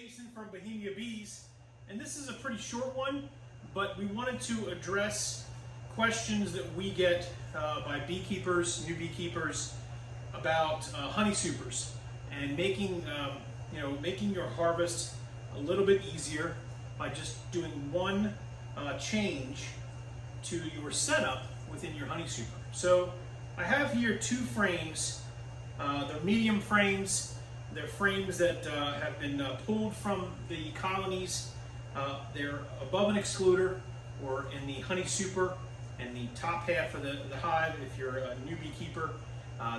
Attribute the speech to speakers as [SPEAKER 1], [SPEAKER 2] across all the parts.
[SPEAKER 1] Jason from Bohemia Bees, and this is a pretty short one, but we wanted to address questions that we get by beekeepers, new beekeepers, about honey supers and making making your harvest a little bit easier by just doing one change to your setup within your honey super. So I have here two frames. They're medium frames. They're frames that have been pulled from the colonies. They're above an excluder or in the honey super and the top half of the hive. If you're a new beekeeper,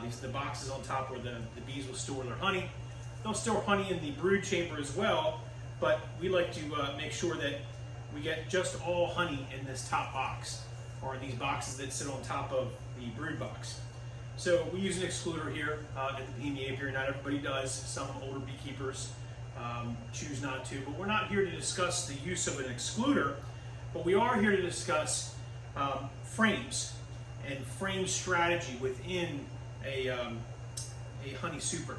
[SPEAKER 1] these are the boxes on top where the bees will store their honey. They'll store honey in the brood chamber as well, but we like to make sure that we get just all honey in this top box, or in these boxes that sit on top of the brood box. So we use an excluder here at the Bohemia apiary. Not everybody does. Some older beekeepers choose not to, but we're not here to discuss the use of an excluder, but we are here to discuss frames and frame strategy within a honey super.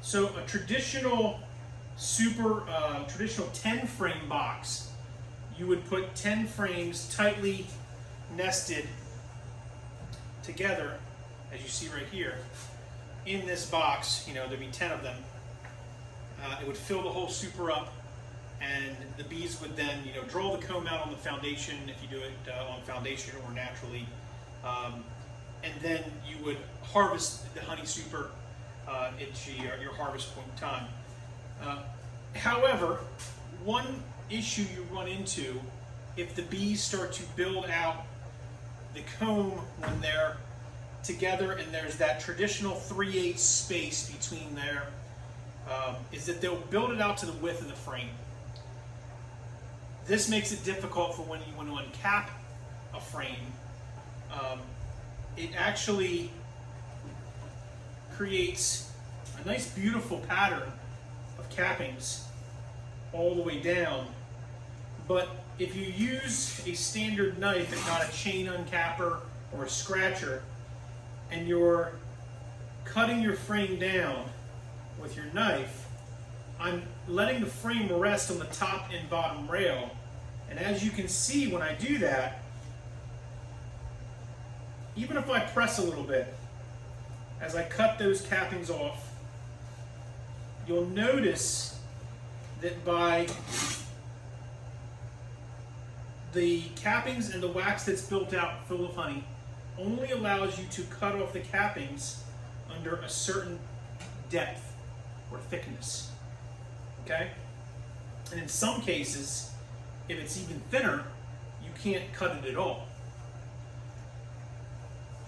[SPEAKER 1] So a traditional super, traditional 10 frame box, you would put 10 frames tightly nested together, as you see right here, in this box. There'd be 10 of them. It would fill the whole super up, and the bees would then, draw the comb out on the foundation if you do it on foundation or naturally, and then you would harvest the honey super at your harvest point in time. However, one issue you run into if the bees start to build out the comb when they're together and there's that traditional 3/8 space between there, is that they'll build it out to the width of the frame. This makes it difficult for when you want to uncap a frame. It actually creates a nice beautiful pattern of cappings all the way down, but if you use a standard knife and not a chain uncapper or a scratcher, and you're cutting your frame down with your knife, I'm letting the frame rest on the top and bottom rail, and as you can see when I do that, even if I press a little bit as I cut those cappings off, you'll notice that by the cappings and the wax that's built out full of honey only allows you to cut off the cappings under a certain depth or thickness. Okay? And in some cases, if it's even thinner, you can't cut it at all.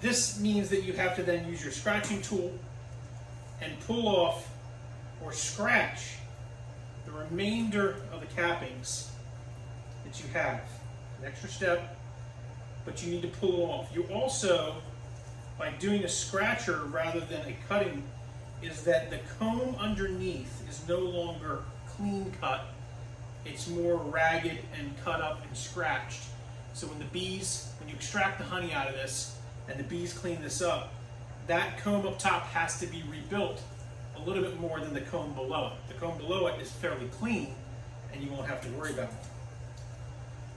[SPEAKER 1] This means that you have to then use your scratching tool and pull off or scratch the remainder of the cappings that you have. An extra step, but you need to pull off. You also, by doing a scratcher rather than a cutting, is that the comb underneath is no longer clean cut. It's more ragged and cut up and scratched. So when you extract the honey out of this and the bees clean this up, that comb up top has to be rebuilt a little bit more than the comb below it. The comb below it is fairly clean and you won't have to worry about it.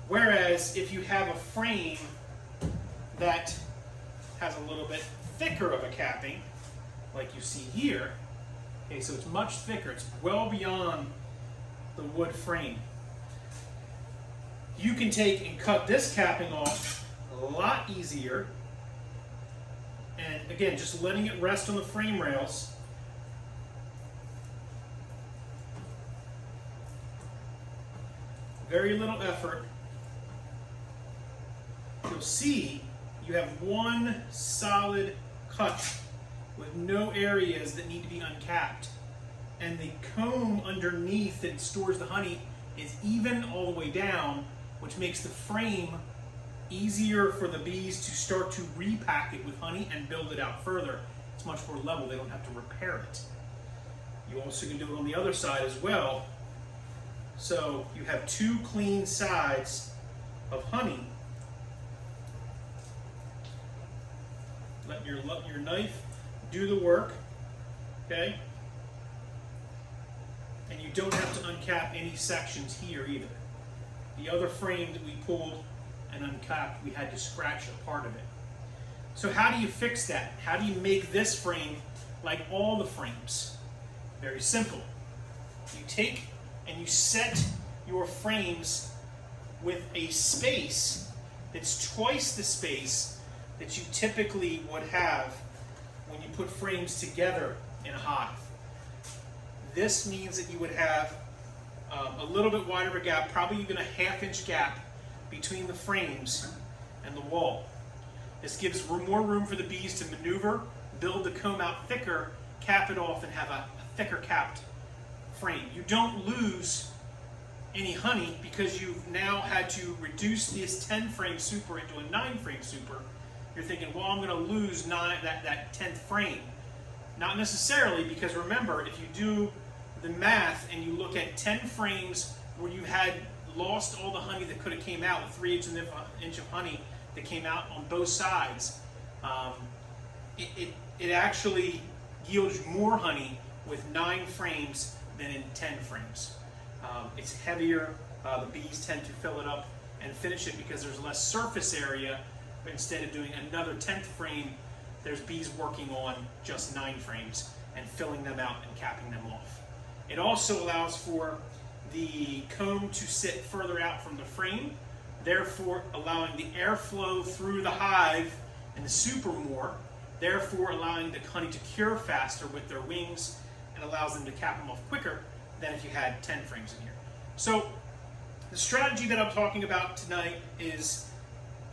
[SPEAKER 1] Whereas if you have a frame that has a little bit thicker of a capping, like you see here, okay, so it's much thicker, it's well beyond the wood frame. You can take and cut this capping off a lot easier, and again, just letting it rest on the frame rails. Very little effort. You'll see you have one solid cut with no areas that need to be uncapped. And the comb underneath that stores the honey is even all the way down, which makes the frame easier for the bees to start to repack it with honey and build it out further. It's much more level, they don't have to repair it. You also can do it on the other side as well. So you have two clean sides of honey. Let your knife do the work, okay? and you don't have to uncap any sections here either. The other frame that we pulled and uncapped, we had to scratch a part of it. So how do you fix that? How do you make this frame like all the frames? Very simple. You take and you set your frames with a space that's twice the space that you typically would have when you put frames together in a hive. This means that you would have a little bit wider of a gap, probably even a ½ inch gap between the frames and the wall. This gives more room for the bees to maneuver, build the comb out thicker, cap it off, and have a thicker capped frame. You don't lose any honey because you've now had to reduce this 10 frame super into a 9 frame super. You're thinking, well, I'm going to lose that 10th frame. Not necessarily, because remember, if you do the math and you look at 10 frames where you had lost all the honey that could have came out with 3/8 of an inch of honey that came out on both sides, it actually yields more honey with 9 frames than in 10 frames. It's heavier, the bees tend to fill it up and finish it because there's less surface area. But instead of doing another 10th frame, there's bees working on just 9 frames and filling them out and capping them off. It also allows for the comb to sit further out from the frame, therefore allowing the airflow through the hive and the super more, therefore allowing the honey to cure faster with their wings and allows them to cap them off quicker than if you had 10 frames in here. So the strategy that I'm talking about tonight is,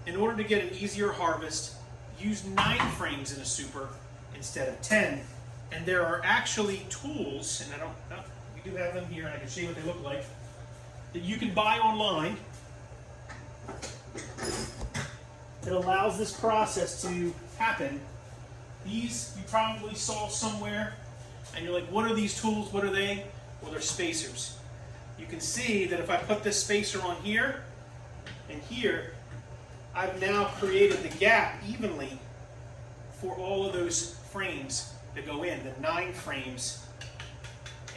[SPEAKER 1] in order to get an easier harvest, use 9 frames in a super instead of 10. And there are actually tools, and we do have them here, and I can show you what they look like, that you can buy online that allows this process to happen. These you probably saw somewhere, and you're like, what are these tools? What are they? Well, they're spacers. You can see that if I put this spacer on here and here, I've now created the gap evenly for all of those frames to go in, the 9 frames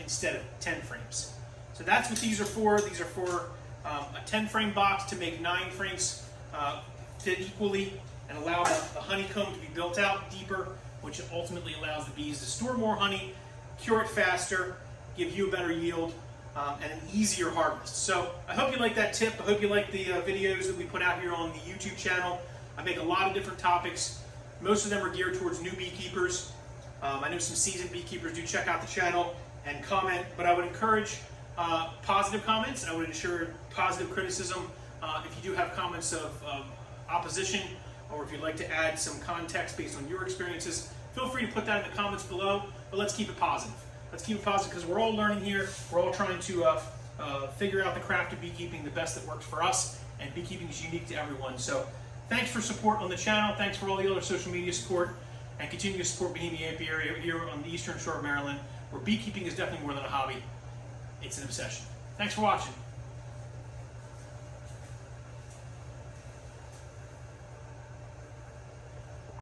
[SPEAKER 1] instead of 10 frames. So that's what these are for. These are for a 10 frame box to make 9 frames fit equally and allow the honeycomb to be built out deeper, which ultimately allows the bees to store more honey, cure it faster, give you a better yield, and an easier harvest. So I hope you like that tip. I hope you like the videos that we put out here on the YouTube channel. I make a lot of different topics. Most of them are geared towards new beekeepers. I know some seasoned beekeepers do check out the channel and comment, but I would encourage positive comments. I would ensure positive criticism. If you do have comments of opposition, or if you'd like to add some context based on your experiences, feel free to put that in the comments below, but let's keep it positive. Let's keep it positive because we're all learning here. We're all trying to figure out the craft of beekeeping, the best that works for us, and beekeeping is unique to everyone. So thanks for support on the channel. Thanks for all the other social media support, and continue to support Bohemia Apiary here on the Eastern Shore of Maryland, where beekeeping is definitely more than a hobby. It's an obsession. Thanks for watching.